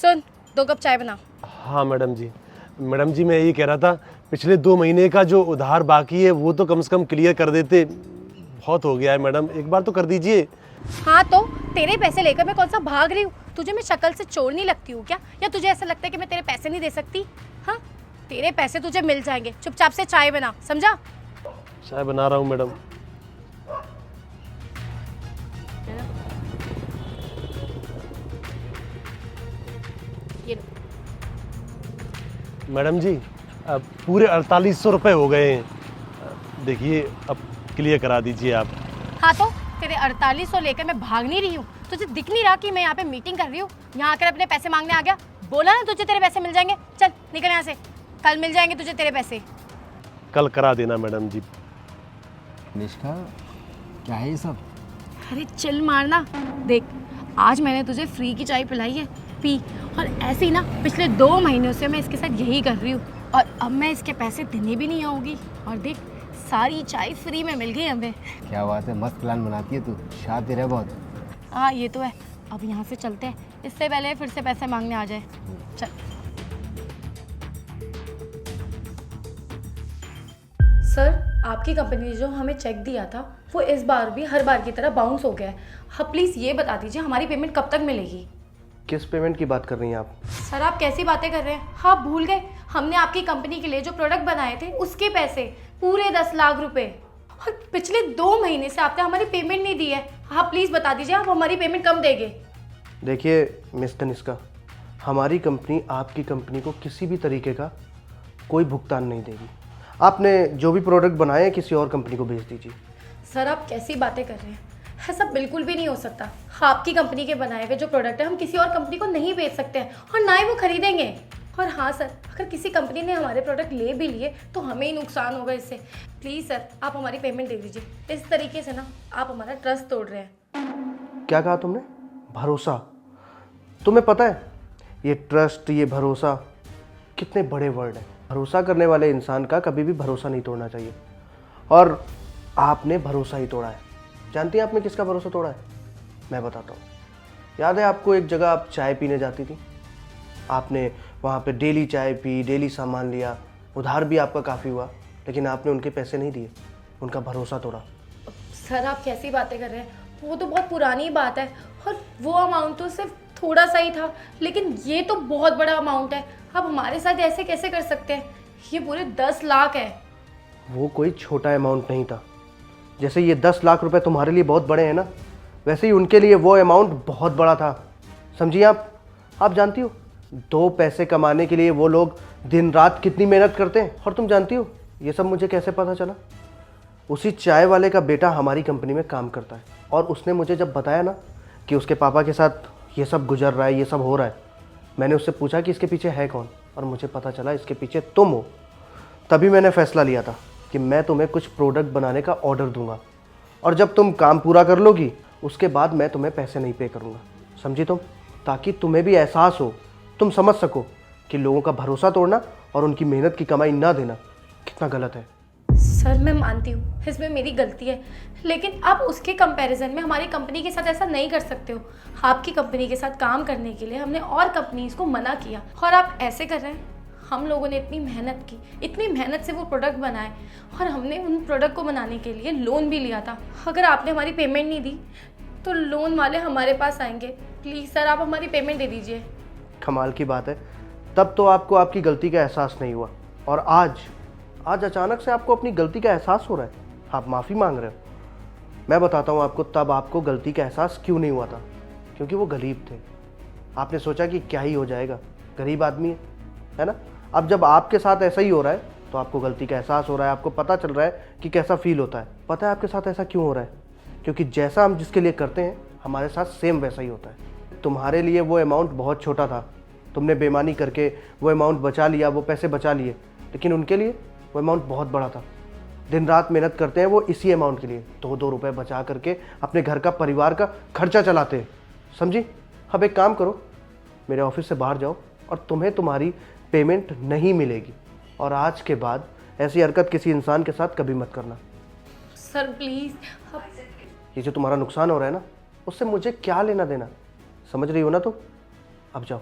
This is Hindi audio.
सुन, 2 कप चाय बना। हाँ मैडम जी। मैडम जी मैं यही कह रहा था, पिछले 2 महीने का जो उधार बाकी है वो तो कम से कम क्लियर कर देते। बहुत हो गया है मैडम, एक बार तो कर दीजिए। हाँ तो तेरे पैसे लेकर मैं कौन सा भाग रही हूँ? तुझे मैं शक्ल से चोर नहीं लगती हूँ क्या? या तुझे ऐसा लगता है कि मैं तेरे पैसे नहीं दे सकती? हाँ, तेरे पैसे तुझे मिल जाएंगे। चुपचाप से चाय बना, समझा? चाय बना रहा हूँ मैडम। ये लो। मैडम जी अब पूरे 4800 रुपये हो गए हैं। देखिए अब क्लियर करा दीजिए आप। हाँ तो तेरे 4800 लेकर मैं भाग नहीं रही हूँ। तुझे दिख नहीं रहा कि मैं यहाँ पे मीटिंग कर रही हूँ? यहाँ आकर अपने पैसे मांगने आ गया। बोला ना तुझे तेरे पैसे मिल जाएंगे। चल निकल यहाँ से, कल मिल जाएंगे तुझे तेरे पैसे। कल करा देना मैडम जी। निष्का, क्या है ये सब? अरे चिल मारना। देख, आज मैंने तुझे फ्री की चाय पिलाई है, पी। और ऐसे ही ना पिछले 2 महीनों से मैं इसके साथ यही कर रही हूँ, और अब मैं इसके पैसे देने भी नहीं आऊँगी। और देख, सारी चाय फ्री में मिल गई हमें। क्या बात है, मस्त प्लान बनाती है तू, शातिर है बहुत। हाँ ये तो है। अब यहाँ से चलते हैं, इससे पहले फिर से पैसे मांगने आ जाए। चल। सर, आपकी कंपनी ने जो हमें चेक दिया था वो इस बार भी हर बार की तरह बाउंस हो गया है। हाँ प्लीज़ ये बता दीजिए हमारी पेमेंट कब तक मिलेगी? किस पेमेंट की बात कर रही हैं आप? सर आप कैसी बातें कर रहे हैं? हाँ भूल गए, हमने आपकी कंपनी के लिए जो प्रोडक्ट बनाए थे उसके पैसे पूरे 10 लाख रुपए। और पिछले 2 महीने से आपने हमारी पेमेंट नहीं दी है। हाँ प्लीज़ बता दीजिए आप हमारी पेमेंट कब देंगे? देखिए मिस तनिष्का, हमारी कंपनी आपकी कंपनी को किसी भी तरीके का कोई भुगतान नहीं देगी। आपने जो भी प्रोडक्ट बनाए हैं किसी और कंपनी को भेज दीजिए। सर आप कैसी बातें कर रहे हैं? ऐसा बिल्कुल भी नहीं हो सकता। आपकी कंपनी के बनाए हुए जो प्रोडक्ट है हम किसी और कंपनी को नहीं बेच सकते हैं, और ना ही वो खरीदेंगे। और हाँ सर, अगर किसी कंपनी ने हमारे प्रोडक्ट ले भी लिए तो हमें ही नुकसान होगा इससे। प्लीज़ सर आप हमारी पेमेंट दे दीजिए। इस तरीके से ना आप हमारा ट्रस्ट तोड़ रहे हैं। क्या कहा तुमने? भरोसा? तुम्हें पता है ये ट्रस्ट, ये भरोसा कितने बड़े वर्ड हैं। भरोसा करने वाले इंसान का कभी भी भरोसा नहीं तोड़ना चाहिए, और आपने भरोसा ही तोड़ा है। जानती हैं आपने किसका भरोसा तोड़ा है? मैं बताता हूँ। याद है आपको, एक जगह आप चाय पीने जाती थी, आपने वहाँ पे डेली चाय पी, डेली सामान लिया, उधार भी आपका काफ़ी हुआ, लेकिन आपने उनके पैसे नहीं दिए, उनका भरोसा तोड़ा। सर आप कैसी बातें कर रहे हैं? वो तो बहुत पुरानी बात है, और वो अमाउंट तो सिर्फ थोड़ा सा ही था, लेकिन ये तो बहुत बड़ा अमाउंट है। आप हमारे साथ ऐसे कैसे कर सकते हैं? ये पूरे 10 लाख है। वो कोई छोटा अमाउंट नहीं था। जैसे ये 10 लाख रुपए तुम्हारे लिए बहुत बड़े हैं ना, वैसे ही उनके लिए वो अमाउंट बहुत बड़ा था। समझिए आप जानती हो 2 पैसे कमाने के लिए वो लोग दिन रात कितनी मेहनत करते हैं। और तुम जानती हो ये सब मुझे कैसे पता चला? उसी चाय वाले का बेटा हमारी कंपनी में काम करता है, और उसने मुझे जब बताया ना कि उसके पापा के साथ ये सब गुजर रहा है, ये सब हो रहा है, मैंने उससे पूछा कि इसके पीछे है कौन, और मुझे पता चला इसके पीछे तुम हो। तभी मैंने फैसला लिया था कि मैं तुम्हें कुछ प्रोडक्ट बनाने का ऑर्डर दूंगा, और जब तुम काम पूरा कर लोगी उसके बाद मैं तुम्हें पैसे नहीं पे करूंगा। समझी तुम? ताकि तुम्हें भी एहसास हो, तुम समझ सको कि लोगों का भरोसा तोड़ना और उनकी मेहनत की कमाई ना देना कितना गलत है। सर मैं मानती हूँ इसमें मेरी गलती है, लेकिन आप उसके कंपैरिजन में हमारी कंपनी के साथ ऐसा नहीं कर सकते हो। आपकी कंपनी के साथ काम करने के लिए हमने और कंपनीज को मना किया, और आप ऐसे कर रहे हैं। हम लोगों ने इतनी मेहनत की, इतनी मेहनत से वो प्रोडक्ट बनाए, और हमने उन प्रोडक्ट को बनाने के लिए लोन भी लिया था। अगर आपने हमारी पेमेंट नहीं दी तो लोन वाले हमारे पास आएंगे। प्लीज़ सर आप हमारी पेमेंट दे दीजिए। कमाल की बात है, तब तो आपको आपकी गलती का एहसास नहीं हुआ, और आज अचानक से आपको अपनी गलती का एहसास हो रहा है। आप माफ़ी मांग रहे हो। मैं बताता हूँ आपको तब आपको गलती का एहसास क्यों नहीं हुआ था। क्योंकि वो गरीब थे। आपने सोचा कि क्या ही हो जाएगा, गरीब आदमी है ना। अब जब आपके साथ ऐसा ही हो रहा है तो आपको गलती का एहसास हो रहा है, आपको पता चल रहा है कि कैसा फील होता है। पता है आपके साथ ऐसा क्यों हो रहा है? क्योंकि जैसा हम जिसके लिए करते हैं हमारे साथ सेम वैसा ही होता है। तुम्हारे लिए वो अमाउंट बहुत छोटा था, तुमने बेईमानी करके वो अमाउंट बचा लिया, वो पैसे बचा लिए, लेकिन उनके लिए वो अमाउंट बहुत बड़ा था। दिन रात मेहनत करते हैं वो इसी अमाउंट के लिए, 2-2 रुपये बचा करके अपने घर का, परिवार का खर्चा चलाते हैं। समझी? अब एक काम करो, मेरे ऑफिस से बाहर जाओ, और तुम्हें तुम्हारी पेमेंट नहीं मिलेगी, और आज के बाद ऐसी हरकत किसी इंसान के साथ कभी मत करना। Sir please. ये जो तुम्हारा नुकसान हो रहा है ना, उससे मुझे क्या लेना देना, समझ रही हो ना तुम? अब जाओ।